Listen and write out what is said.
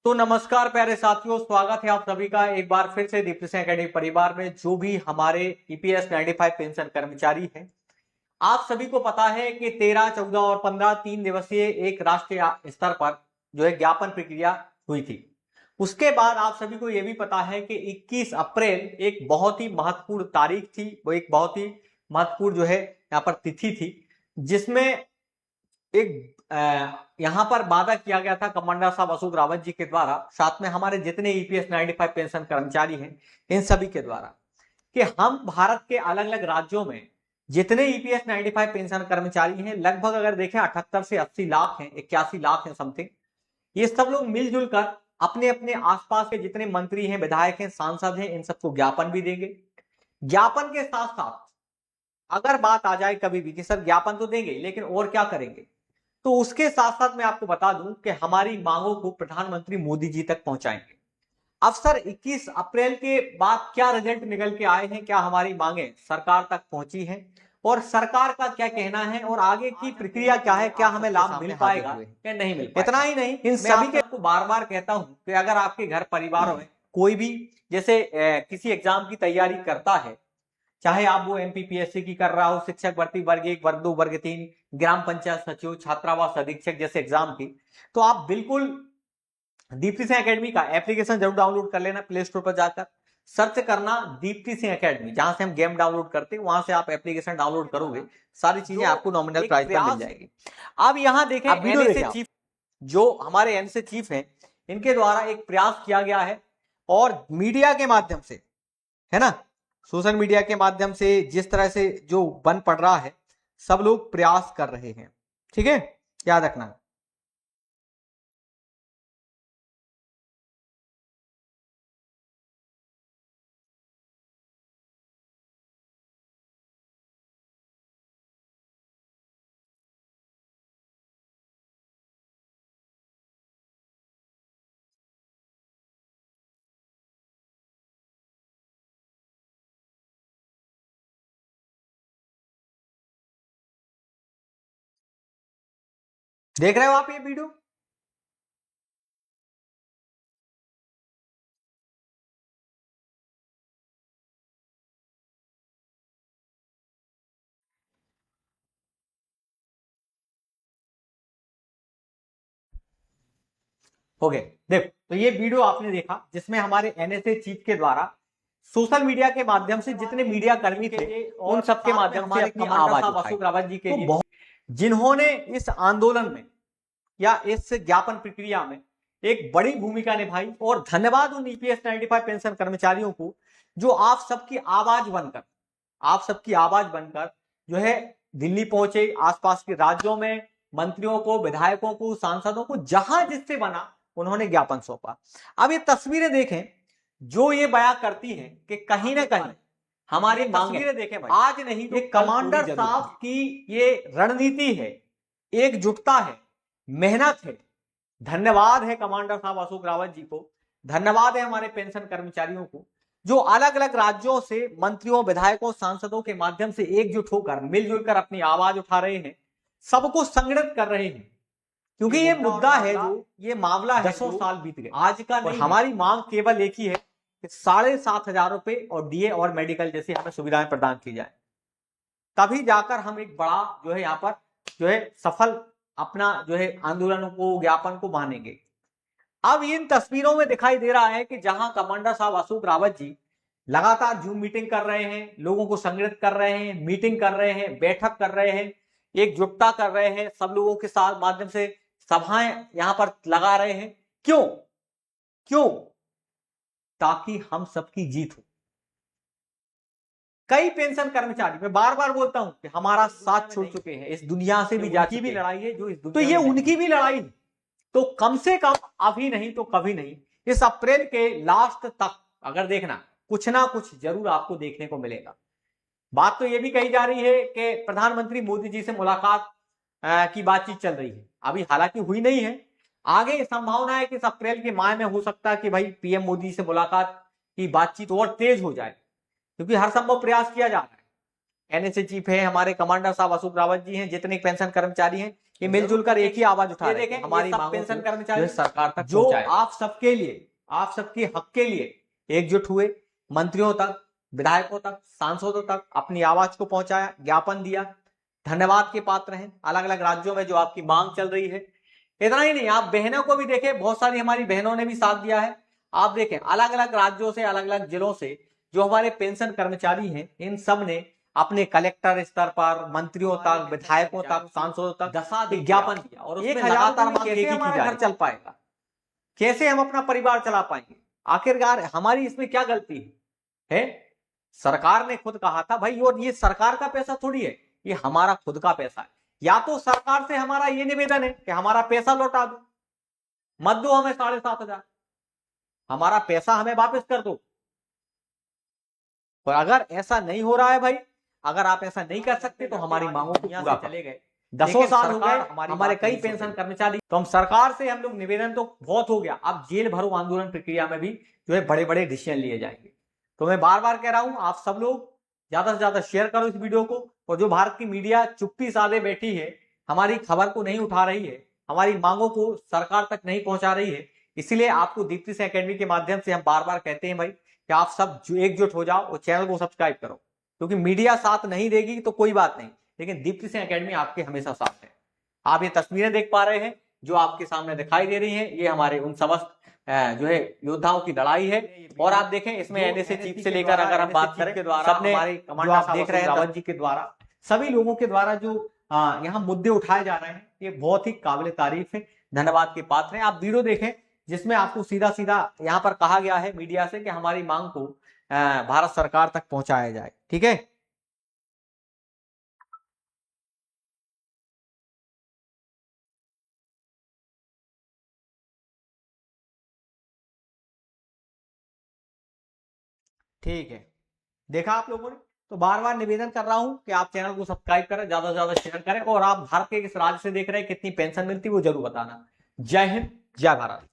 तो नमस्कार प्यारे साथियों, स्वागत है आप सभी का एक बार फिर से दीप्ति सिंह एकेडमी परिवार में। जो भी हमारे ईपीएस 95 पेंशन कर्मचारी हैं, आप सभी को पता है कि 13, 14 और 15 3 दिवसीय एक राष्ट्रीय स्तर पर जो है ज्ञापन प्रक्रिया हुई थी। उसके बाद आप सभी को यह भी पता है कि 21 अप्रैल एक बहुत ही महत्वपूर्ण तारीख थी, वो एक बहुत ही महत्वपूर्ण जो है यहाँ पर तिथि थी, जिसमें एक यहां पर वादा किया गया था कमांडर साहब अशोक रावत जी के द्वारा, साथ में हमारे जितने ईपीएस 95 पेंशन कर्मचारी हैं इन सभी के द्वारा, कि हम भारत के अलग अलग राज्यों में जितने ईपीएस 95 पेंशन कर्मचारी हैं, लगभग अगर देखें 78 से 80 लाख हैं, 81 लाख हैं समथिंग, ये सब लोग मिलजुल कर अपने अपने आसपास के जितने मंत्री हैं, विधायक हैं, सांसद हैं, इन सबको ज्ञापन भी देंगे। ज्ञापन के साथ साथ अगर बात आ जाए कभी भी कि सर ज्ञापन तो देंगे लेकिन और क्या करेंगे, तो उसके साथ साथ मैं आपको बता दूं कि हमारी मांगों को प्रधानमंत्री मोदी जी तक पहुंचाएंगे। अब सर 21 अप्रैल के बाद क्या रिजल्ट निकल के आए हैं, क्या हमारी मांगे सरकार तक पहुंची हैं और सरकार का क्या कहना है और आगे की प्रक्रिया क्या है, क्या हमें लाभ मिल पाएगा या नहीं मिल पाएगा। इतना ही नहीं, इन सभी के आपको बार बार कहता हूं कि अगर आपके घर परिवारों में कोई भी जैसे किसी एग्जाम की तैयारी करता है, चाहे आप वो एमपीपीएससी की कर रहा हो, शिक्षक भर्ती वर्ग 1, वर्ग 2, वर्ग 3, ग्राम पंचायत सचिव, छात्रावास अधीक्षक जैसे एग्जाम की, तो आप बिल्कुल दीप्ति सिंह एकेडमी का एप्लीकेशन जरूर डाउनलोड कर लेना। प्ले स्टोर पर जाकर सर्च करना दीप्ति सिंह एकेडमी, जहां से हम गेम डाउनलोड करते हैं, वहां से आप एप्लीकेशन डाउनलोड करोगे, सारी चीजें आपको नॉमिनल प्राइस पर मिल जाएगी। अब यहां देखें एनएसए चीफ, जो हमारे एनएसए चीफ हैं, इनके द्वारा एक प्रयास किया गया है और मीडिया के माध्यम से, है ना, सोशल मीडिया के माध्यम से जिस तरह से जो बन पड़ रहा है, सब लोग प्रयास कर रहे हैं, ठीक है, याद रखना। देख रहे हो आप ये वीडियो? हो गए, देखो तो ये वीडियो आपने देखा जिसमें हमारे एनएसए चीफ के द्वारा सोशल मीडिया के माध्यम से जितने मीडिया कर्मी थे उन सबके माध्यम से अपनी आवाज उठाई। अशोक रावत जी के लिए जिन्होंने इस आंदोलन में या इस ज्ञापन प्रक्रिया में एक बड़ी भूमिका निभाई, और धन्यवाद उन ईपीएस 95 पेंशन कर्मचारियों को जो आप सबकी आवाज बनकर जो है दिल्ली पहुंचे, आसपास के राज्यों में मंत्रियों को, विधायकों को, सांसदों को, जहां जिससे बना उन्होंने ज्ञापन सौंपा। अब ये तस्वीरें देखें जो ये बयां करती हैं कि कहीं ना कहीं हमारी तस्वीरें देखें भाई, आज नहीं तो कमांडर साहब की ये रणनीति है, एकजुटता है, मेहनत है। धन्यवाद है कमांडर साहब अशोक रावत जी को, धन्यवाद है हमारे पेंशन कर्मचारियों को जो अलग अलग राज्यों से मंत्रियों, विधायकों, सांसदों के माध्यम से एकजुट होकर, मिलजुल कर अपनी आवाज उठा रहे हैं, सबको संगठित कर रहे हैं। क्योंकि ये मुद्दा है, जो ये मामला है, 10 साल बीत गए, आज का नहीं। हमारी मांग केवल एक ही है कि 7,500 रुपए और डीए और मेडिकल जैसी हमें सुविधाएं प्रदान की जाए, तभी जाकर हम एक बड़ा जो है यहाँ पर जो है सफल अपना जो है आंदोलन को, ज्ञापन को मानेंगे। अब इन तस्वीरों में दिखाई दे रहा है कि जहां कमांडर साहब अशोक रावत जी लगातार जूम मीटिंग कर रहे हैं, लोगों को संगठित कर रहे हैं, मीटिंग कर रहे हैं, बैठक कर रहे हैं, एकजुटता कर रहे हैं, सब लोगों के साथ माध्यम से सभाएं यहां पर लगा रहे हैं। क्यों? ताकि हम सबकी जीत हो। कई पेंशन कर्मचारी, मैं बार बार बोलता हूं कि हमारा साथ छोड़ चुके हैं, इस दुनिया से भी जा चुके हैं। भी लड़ाई है जो इस दुनिया, तो ये उनकी भी लड़ाई है। तो कम से कम अभी नहीं तो कभी नहीं, इस अप्रैल के लास्ट तक अगर देखना, कुछ ना कुछ जरूर आपको देखने को मिलेगा। बात तो ये भी कही जा रही है कि प्रधानमंत्री मोदी जी से मुलाकात की बातचीत चल रही है, अभी हालांकि हुई नहीं है। आगे संभावना है कि इस अप्रैल के माह में हो सकता है कि भाई पीएम मोदी से मुलाकात की बातचीत और तेज हो जाए, क्योंकि हर संभव प्रयास किया जा रहा है। एनएसए चीफ है, हमारे कमांडर साहब अशोक रावत जी हैं, जितने पेंशन कर्मचारी हैं, कि मिलजुल कर एक ही आवाज उठा रहे हैं हमारी पेंशन कर्मचारी सरकार तक जो आप सबके लिए, आप सबके हक के लिए एकजुट हुए, मंत्रियों तक, विधायकों तक, सांसदों तक अपनी आवाज को पहुंचाया, ज्ञापन दिया, धन्यवाद के पात्र हैं। अलग अलग राज्यों में जो आपकी मांग चल रही है, इतना ही नहीं, आप बहनों को भी देखें, बहुत सारी हमारी बहनों ने भी साथ दिया है। आप देखें अलग अलग राज्यों से, अलग अलग जिलों से जो हमारे पेंशन कर्मचारी हैं, इन सब ने अपने कलेक्टर स्तर पर, मंत्रियों तक, विधायकों तक, सांसदों तक विज्ञापन दिया। और 1000 कैसे हमारा घर चल पाएगा, कैसे हम अपना परिवार चला पाएंगे, आखिरकार हमारी इसमें क्या गलती है? सरकार ने खुद कहा था भाई, और ये सरकार का पैसा थोड़ी है, ये हमारा खुद का पैसा है। या तो सरकार से हमारा ये निवेदन है कि हमारा पैसा लौटा दो, मत दो हमें 7,500, हमारा पैसा हमें वापस कर दो। और अगर ऐसा नहीं हो रहा है भाई, अगर आप ऐसा नहीं कर सकते तो हमारी मांगों को पूरा चले गए। 10 साल हो गए हमारे कई पेंशन कर्मचारी, तो हम सरकार से हम लोग निवेदन तो बहुत हो गया, अब जेल भरो आंदोलन प्रक्रिया में भी जो है बड़े बड़े डिसीजन लिए जाएंगे। तो मैं बार बार कह रहा हूं, आप सब लोग ज्यादा से ज्यादा शेयर करो इस वीडियो को। और जो भारत की मीडिया चुप्पी साधे बैठी है, हमारी खबर को नहीं उठा रही है, हमारी मांगों को सरकार तक नहीं पहुंचा रही है, इसलिए आपको दीप्ति सिंह एकेडमी के माध्यम से हम बार बार कहते हैं भाई कि आप सब एकजुट हो जाओ और चैनल को सब्सक्राइब करो। क्योंकि मीडिया साथ नहीं देगी तो कोई बात नहीं, लेकिन दीप्ति सिंह एकेडमी आपके हमेशा साथ है। आप ये तस्वीरें देख पा रहे हैं जो आपके सामने दिखाई दे रही हैं, ये हमारे उन समस्त जो है योद्धाओं की लड़ाई है। और आप देखें इसमें एनएसए चीफ से लेकर अगर हम बात करें के द्वारा, हमारे जो आप देख रहे हैं रावत जी के द्वारा, सभी लोगों के द्वारा जो यहाँ मुद्दे उठाए जा रहे हैं, ये बहुत ही काबिल तारीफ है, धन्यवाद के पात्र हैं। आप वीडियो देखें जिसमें आपको सीधा सीधा यहाँ पर कहा गया है मीडिया से कि हमारी मांग को भारत सरकार तक पहुंचाया जाए। ठीक है, ठीक है, देखा आप लोगों ने। तो बार बार निवेदन कर रहा हूं कि आप चैनल को सब्सक्राइब करें, ज्यादा से ज्यादा शेयर करें, और आप भारत के किस राज्य से देख रहे हैं, कितनी पेंशन मिलती है वो जरूर बताना। जय हिंद, जय भारत।